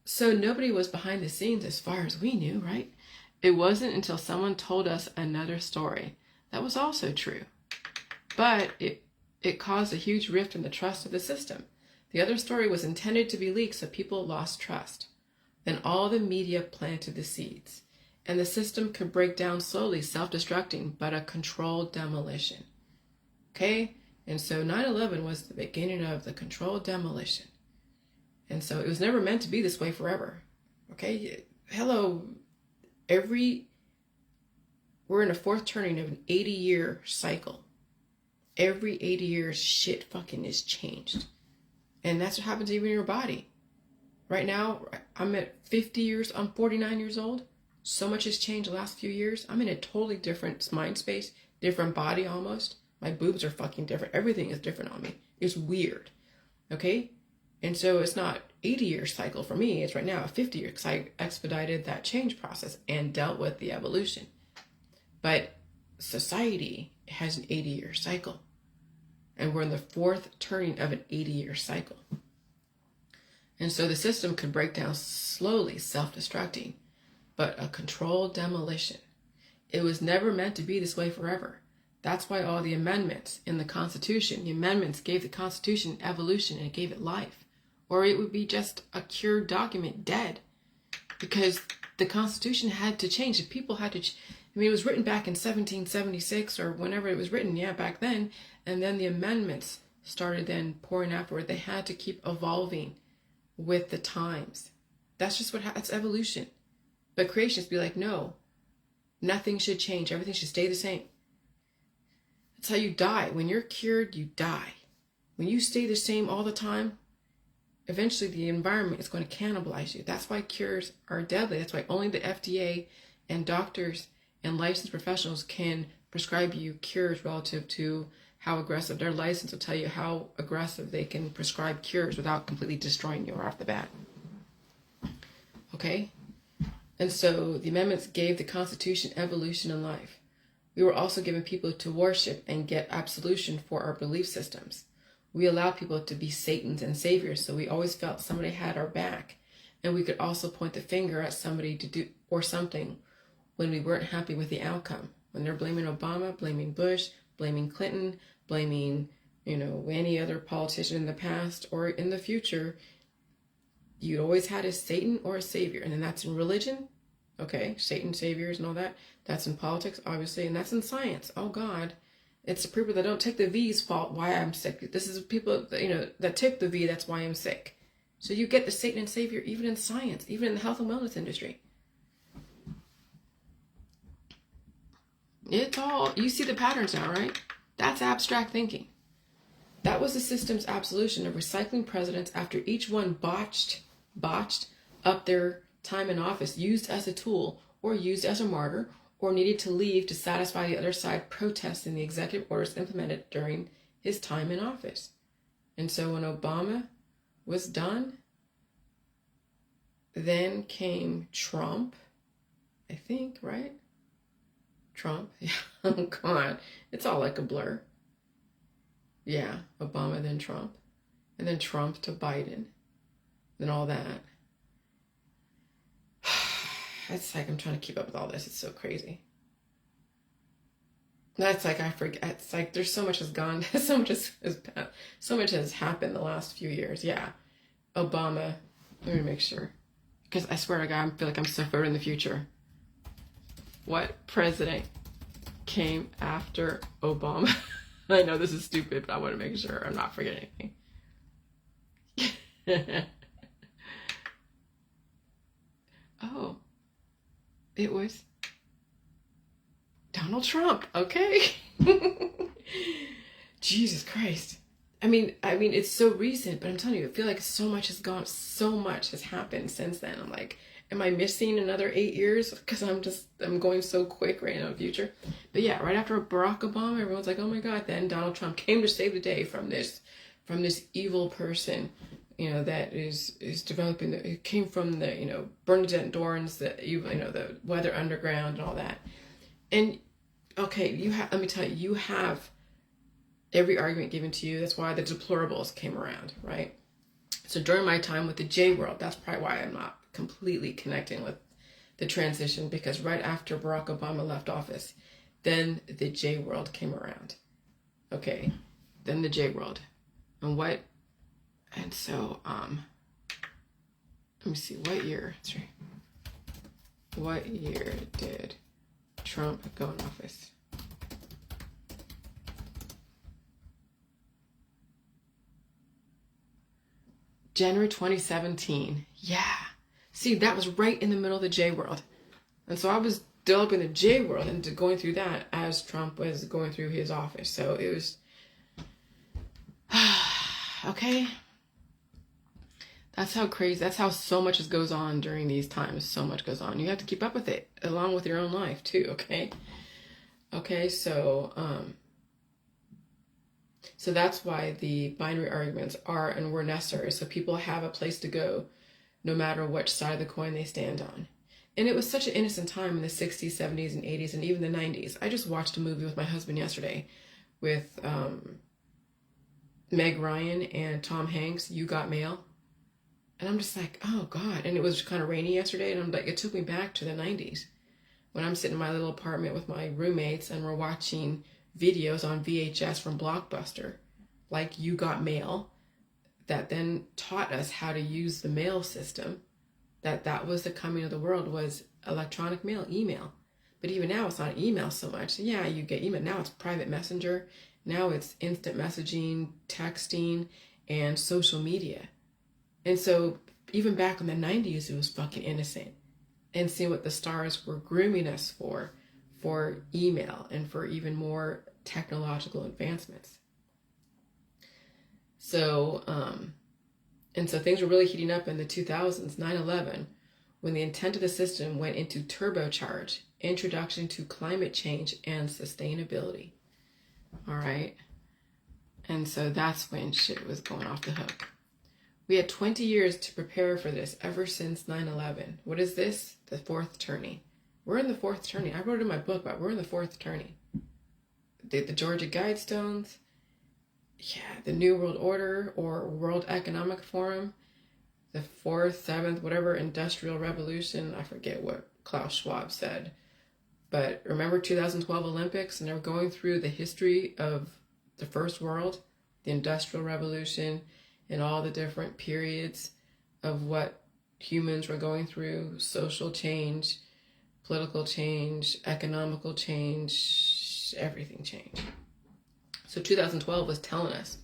so nobody was behind the scenes as far as we knew, right? It wasn't until someone told us another story that was also true. But it caused a huge rift in the trust of the system. The other story was intended to be leaked, so people lost trust. Then all the media planted the seeds, and the system could break down slowly, self-destructing, but a controlled demolition. Okay? And so 9/11 was the beginning of the controlled demolition. And so it was never meant to be this way forever. Okay? Hello, we're in a fourth turning of an 80-year cycle. Every 80 years, shit fucking is changed. And that's what happens even in your body. Right now, I'm at 50 years, I'm 49 years old. So much has changed the last few years. I'm in a totally different mind space, different body almost. My boobs are fucking different. Everything is different on me. It's weird. Okay? And so it's not 80-year cycle for me. It's right now a 50-year, because I expedited that change process and dealt with the evolution. But society has an 80-year cycle. And we're in the fourth turning of an 80-year cycle. And so the system could break down slowly, self-destructing, but a controlled demolition. It was never meant to be this way forever. That's why all the amendments in the Constitution, the amendments gave the Constitution evolution and it gave it life. Or it would be just a cured document, dead. Because the Constitution had to change. The people had to it was written back in 1776 or whenever it was written, back then. And then the amendments started then pouring afterward. They had to keep evolving with the times. That's just it's evolution. But creationists be like, no, nothing should change. Everything should stay the same. That's how you die. When you're cured, you die. When you stay the same all the time, eventually the environment is going to cannibalize you. That's why cures are deadly. That's why only the FDA and doctors and licensed professionals can prescribe you cures relative to how aggressive. Their license will tell you how aggressive they can prescribe cures without completely destroying you right off the bat. Okay? And so the amendments gave the Constitution evolution in life. We were also given people to worship and get absolution for our belief systems. We allowed people to be Satans and saviors, so we always felt somebody had our back. And we could also point the finger at somebody to do or something when we weren't happy with the outcome. When they're blaming Obama, blaming Bush, blaming Clinton, blaming, any other politician in the past or in the future, you always had a Satan or a savior. And then that's in religion. Okay, Satan, saviors and all that. That's in politics, obviously. And that's in science. Oh, God. It's the people that don't take the V's fault why I'm sick. This is people, that take the V, that's why I'm sick. So you get the Satan and savior even in science, even in the health and wellness industry. It's all, you see the patterns now, right? That's abstract thinking. That was the system's absolution of recycling presidents after each one botched up their time in office, used as a tool or used as a martyr, or needed to leave to satisfy the other side protesting the executive orders implemented during his time in office. And so when Obama was done, then came Trump, I think, right? Trump, yeah, oh God, it's all like a blur. Yeah, Obama, then Trump, and then Trump to Biden, then all that. It's like I'm trying to keep up with all this. It's so crazy. That's like I forget. It's like there's so much has gone. So much has happened the last few years. Yeah, Obama. Let me make sure, because I swear to God, I feel like I'm so far in the future. What president came after Obama? I know this is stupid, but I want to make sure I'm not forgetting anything. Oh. It was Donald Trump, okay? Jesus Christ. I mean, it's so recent, but I'm telling you, I feel like so much has happened since then. I'm like, am I missing another 8 years? Because I'm going so quick right now in the future. But yeah, right after Barack Obama, everyone's like, oh my God, then Donald Trump came to save the day from this evil person. That is developing, it came from the, Bernadette Dorns, the Weather Underground and all that. And, okay, let me tell you, you have every argument given to you. That's why the deplorables came around, right? So during my time with the J World, that's probably why I'm not completely connecting with the transition, because right after Barack Obama left office, then the J World came around. Okay, then the J World. And so, let me see, what year? That's right. What year did Trump go in office? January 2017. Yeah. See, that was right in the middle of the J World. And so I was developing the J World and going through that as Trump was going through his office. So it was, okay. That's how crazy, that's how so much goes on during these times. So much goes on. You have to keep up with it along with your own life too, okay? Okay, so that's why the binary arguments are and were necessary. So people have a place to go no matter which side of the coin they stand on. And it was such an innocent time in the 60s, 70s, and 80s, and even the 90s. I just watched a movie with my husband yesterday with Meg Ryan and Tom Hanks, You Got Mail. And I'm just like, oh God. And it was kind of rainy yesterday. And I'm like, it took me back to the 90s when I'm sitting in my little apartment with my roommates and we're watching videos on VHS from Blockbuster, like You Got Mail, that then taught us how to use the mail system. That was the coming of the world, was electronic mail, email. But even now it's not email so much. Yeah, you get email. Now it's private messenger. Now it's instant messaging, texting, and social media. And so even back in the 90s, it was fucking innocent. And see what the stars were grooming us for email and for even more technological advancements. So, and so things were really heating up in the 2000s, 9/11, when the intent of the system went into turbocharge, introduction to climate change and sustainability. All right. And so that's when shit was going off the hook. We had 20 years to prepare for this ever since 9/11. What is this? The fourth turning. We're in the fourth turning. I wrote in my book about we're in the fourth turning. The Georgia Guidestones, yeah, the New World Order or World Economic Forum, the fourth, seventh, whatever industrial revolution. I forget what Klaus Schwab said. But remember 2012 Olympics, and they're going through the history of the first world, the industrial revolution, and all the different periods of what humans were going through: social change, political change, economical change, everything changed. So 2012 was telling us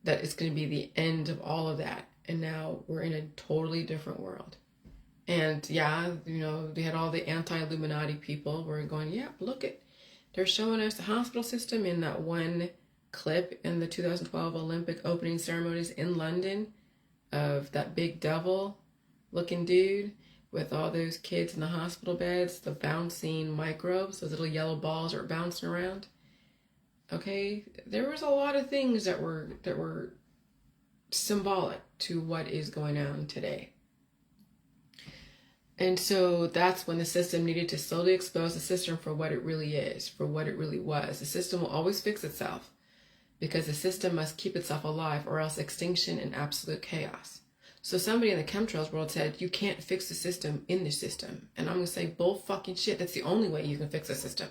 that it's going to be the end of all of that. And now we're in a totally different world. And yeah, you know, they had all the anti-Illuminati people were going, yeah, look at, they're showing us the hospital system in that one clip in the 2012 Olympic opening ceremonies in London of that big devil looking dude with all those kids in the hospital beds, the bouncing microbes, those little yellow balls are bouncing around. Okay, there was a lot of things that were symbolic to what is going on today. And so that's when the system needed to slowly expose the system for what it really is, for what it really was. The system will always fix itself because the system must keep itself alive, or else extinction and absolute chaos. So somebody in the chemtrails world said, you can't fix the system in the system. And I'm going to say, bull fucking shit. That's the only way you can fix a system.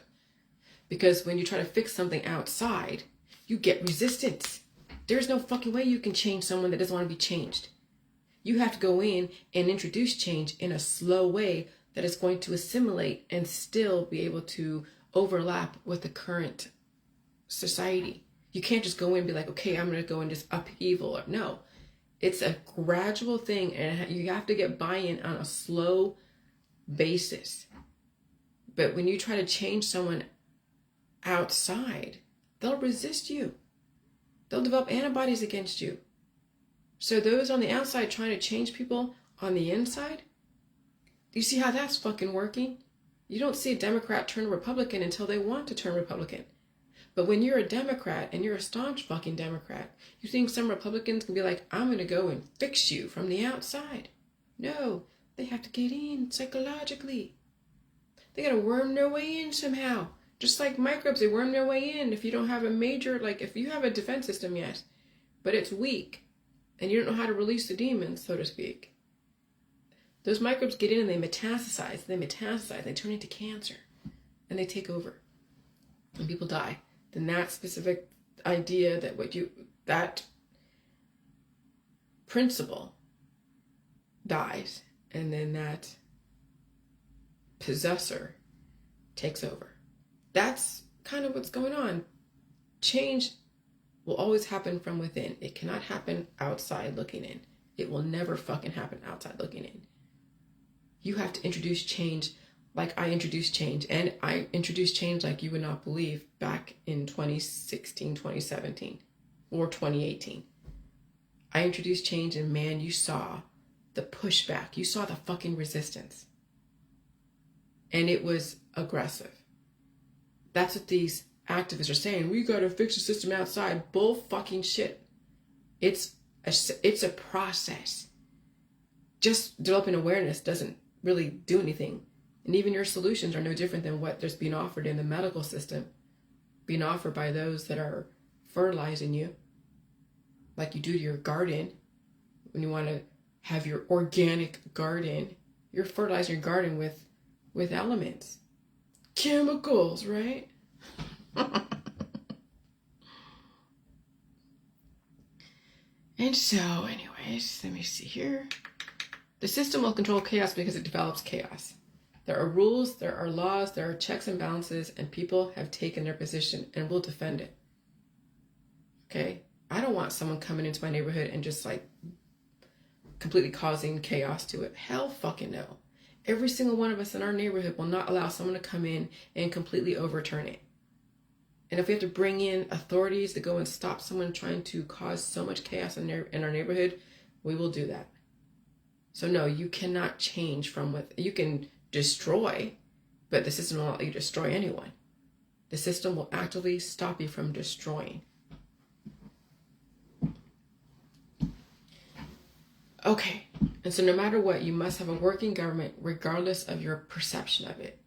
Because when you try to fix something outside, you get resistance. There's no fucking way you can change someone that doesn't want to be changed. You have to go in and introduce change in a slow way that is going to assimilate and still be able to overlap with the current society. You can't just go in and be like, okay, I'm going to go and just upheaval. No, it's a gradual thing, and you have to get buy-in on a slow basis. But when you try to change someone outside, they'll resist you. They'll develop antibodies against you. So those on the outside trying to change people on the inside, do you see how that's fucking working? You don't see a Democrat turn Republican until they want to turn Republican. But when you're a Democrat and you're a staunch fucking Democrat, you think some Republicans can be like, I'm going to go and fix you from the outside. No, they have to get in psychologically. They got to worm their way in somehow. Just like microbes, they worm their way in. If you don't have a major, like if you have a defense system, yes, but it's weak and you don't know how to release the demons, so to speak, those microbes get in and they metastasize, they turn into cancer and they take over and people die. Then that specific idea that principle dies, and then that possessor takes over. That's kind of what's going on. Change will always happen from within. It cannot happen outside looking in. It will never fucking happen outside looking in. You have to introduce change like I introduced change. And I introduced change like you would not believe back in 2016, 2017, or 2018. I introduced change, and man, you saw the pushback. You saw the fucking resistance. And it was aggressive. That's what these activists are saying. We gotta fix the system outside. Bull fucking shit. It's a process. Just developing awareness doesn't really do anything. And even your solutions are no different than what there's being offered in the medical system, being offered by those that are fertilizing you, like you do to your garden. When you want to have your organic garden, you're fertilizing your garden with elements. Chemicals, right? And so, anyways, let me see here. The system will control chaos because it develops chaos. There are rules, there are laws, there are checks and balances, and people have taken their position and will defend it. Okay? I don't want someone coming into my neighborhood and just like completely causing chaos to it. Hell fucking no. Every single one of us in our neighborhood will not allow someone to come in and completely overturn it. And if we have to bring in authorities to go and stop someone trying to cause so much chaos in our neighborhood, we will do that. So no, you cannot change from what you can destroy, but the system will not let you destroy anyone. The system will actively stop you from destroying. Okay, and so no matter what, you must have a working government regardless of your perception of it.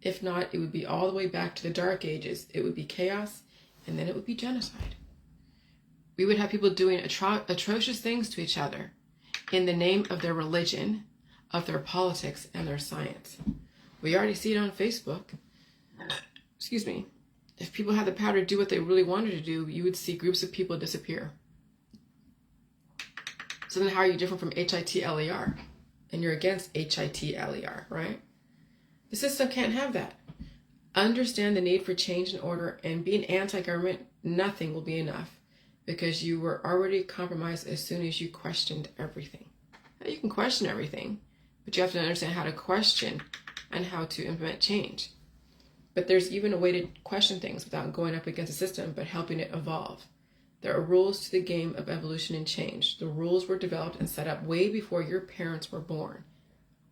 If not, it would be all the way back to the Dark Ages. It would be chaos, and then it would be genocide. We would have people doing atrocious things to each other. in the name of their religion, of their politics, and their science. We already see it on Facebook. Excuse me. If people had the power to do what they really wanted to do, you would see groups of people disappear. So then how are you different from HITLER? And you're against HITLER, right? The system can't have that. Understand the need for change and order, and being anti-government, nothing will be enough, because you were already compromised as soon as you questioned everything. Now, you can question everything, but you have to understand how to question and how to implement change. But there's even a way to question things without going up against the system, but helping it evolve. There are rules to the game of evolution and change. The rules were developed and set up way before your parents were born.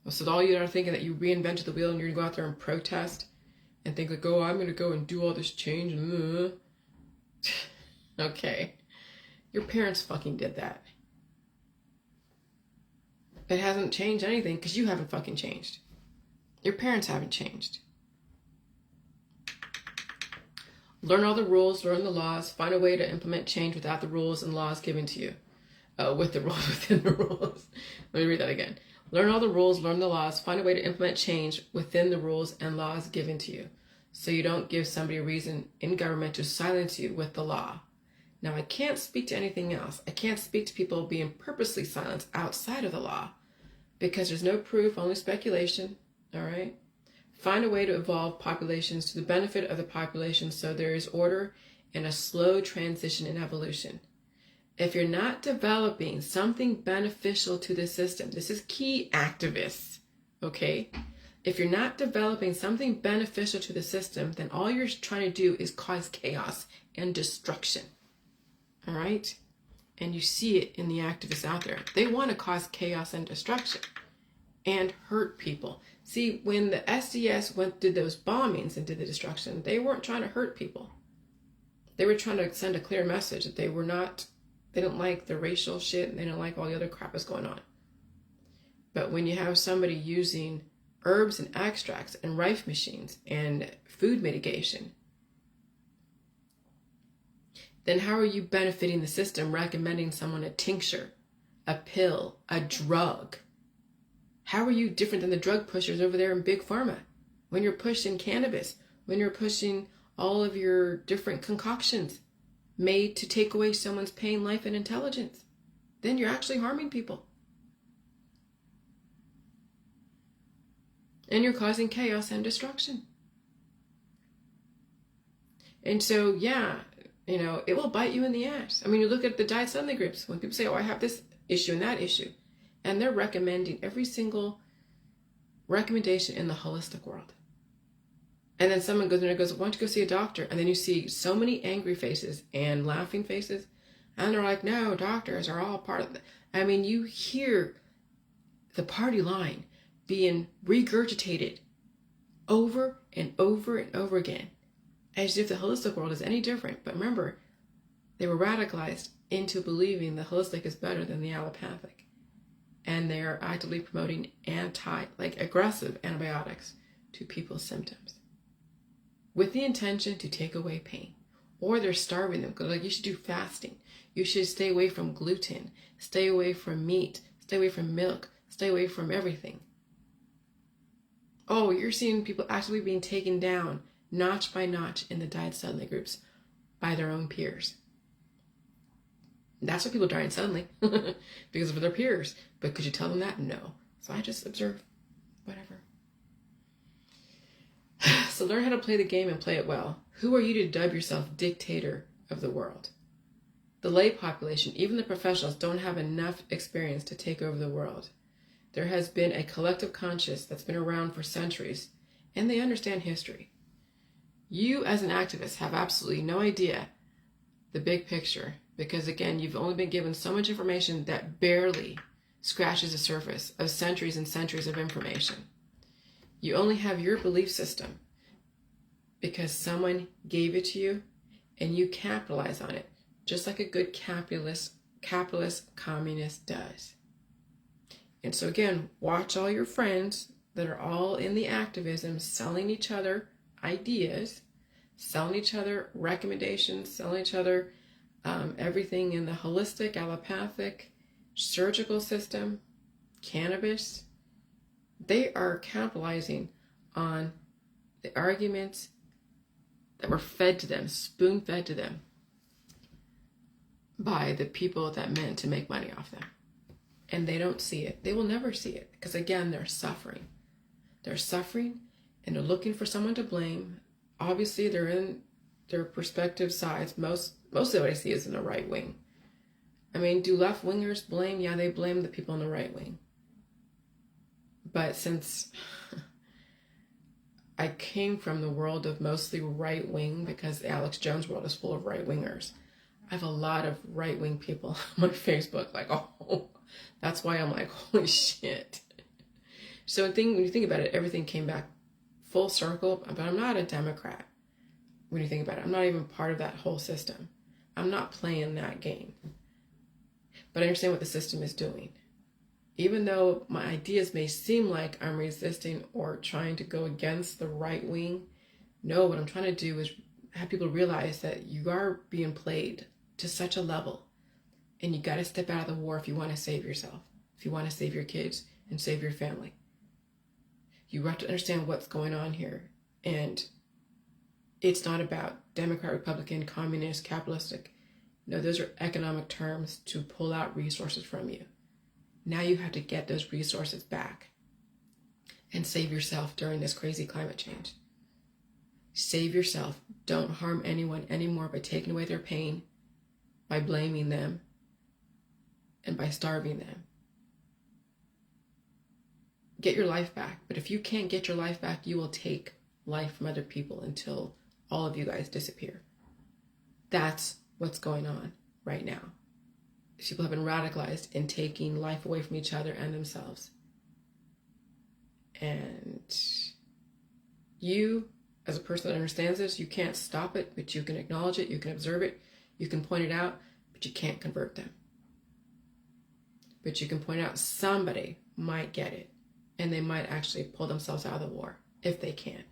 So all you are thinking that you reinvented the wheel and you're going to go out there and protest and think like, oh, I'm going to go and do all this change. Okay. Your parents fucking did that. It hasn't changed anything because you haven't fucking changed. Your parents haven't changed. Learn all the rules, learn the laws, find a way to implement change without the rules and laws given to you. With the rules within the rules. Let me read that again. Learn all the rules, learn the laws, find a way to implement change within the rules and laws given to you. So you don't give somebody a reason in government to silence you with the law. Now, I can't speak to anything else. I can't speak to people being purposely silenced outside of the law because there's no proof, only speculation, all right? Find a way to evolve populations to the benefit of the population so there is order and a slow transition in evolution. If you're not developing something beneficial to the system, this is key, activists, okay? If you're not developing something beneficial to the system, then all you're trying to do is cause chaos and destruction, all right? And you see it in the activists out there. They want to cause chaos and destruction and hurt people. See, when the SDS did those bombings and did the destruction, they weren't trying to hurt people. They were trying to send a clear message that they didn't like the racial shit and they didn't like all the other crap that's going on. But when you have somebody using herbs and extracts and rife machines and food mitigation, then how are you benefiting the system recommending someone a tincture, a pill, a drug? How are you different than the drug pushers over there in Big Pharma? When you're pushing cannabis, when you're pushing all of your different concoctions made to take away someone's pain, life, and intelligence, then you're actually harming people. And you're causing chaos and destruction. And so, yeah, it will bite you in the ass. I mean, you look at the diet suddenly groups. When people say, oh, I have this issue and that issue. And they're recommending every single recommendation in the holistic world. And then someone goes in and goes, why don't you go see a doctor? And then you see so many angry faces and laughing faces. And they're like, no, doctors are all part of it. I mean, you hear the party line being regurgitated over and over and over again, as if the holistic world is any different. But remember, they were radicalized into believing the holistic is better than the allopathic. And they're actively promoting aggressive antibiotics to people's symptoms with the intention to take away pain. Or they're starving them. Like, you should do fasting. You should stay away from gluten, stay away from meat, stay away from milk, stay away from everything. Oh, you're seeing people actually being taken down notch by notch in the diet suddenly groups by their own peers. That's why people dying suddenly, because of their peers. But could you tell them that? No. So I just observe, whatever. So learn how to play the game and play it well. Who are you to dub yourself dictator of the world? The lay population, even the professionals, don't have enough experience to take over the world. There has been a collective conscience that's been around for centuries, and they understand history. You as an activist have absolutely no idea the big picture, because again, you've only been given so much information that barely scratches the surface of centuries and centuries of information. You only have your belief system because someone gave it to you and you capitalize on it, just like a good capitalist communist does. And so again, watch all your friends that are all in the activism selling each other ideas, selling each other recommendations, selling each other everything in the holistic, allopathic, surgical system, cannabis, they are capitalizing on the arguments that were fed to them, spoon-fed to them by the people that meant to make money off them. And they don't see it. They will never see it because, again, they're suffering. They're suffering and they're looking for someone to blame. Obviously, they're in their respective sides. Mostly what I see is in the right wing. I mean, do left-wingers blame? Yeah, they blame the people in the right wing. But since I came from the world of mostly right-wing, because the Alex Jones world is full of right-wingers, I have a lot of right-wing people on my Facebook, like, oh, that's why I'm like, holy shit. So when you think about it, everything came back full circle, but I'm not a Democrat. When you think about it, I'm not even part of that whole system. I'm not playing that game. But I understand what the system is doing. Even though my ideas may seem like I'm resisting or trying to go against the right wing, no, what I'm trying to do is have people realize that you are being played to such a level, and you got to step out of the war if you want to save yourself, if you want to save your kids and save your family. You have to understand what's going on here, and it's not about Democrat, Republican, communist, capitalistic. No, those are economic terms to pull out resources from you. Now you have to get those resources back and save yourself during this crazy climate change. Save yourself. Don't harm anyone anymore by taking away their pain, by blaming them, and by starving them. Get your life back. But if you can't get your life back, you will take life from other people until all of you guys disappear. That's what's going on right now. People have been radicalized in taking life away from each other and themselves. And you, as a person that understands this, you can't stop it, but you can acknowledge it, you can observe it, you can point it out, but you can't convert them. But you can point out somebody might get it, and they might actually pull themselves out of the war if they can.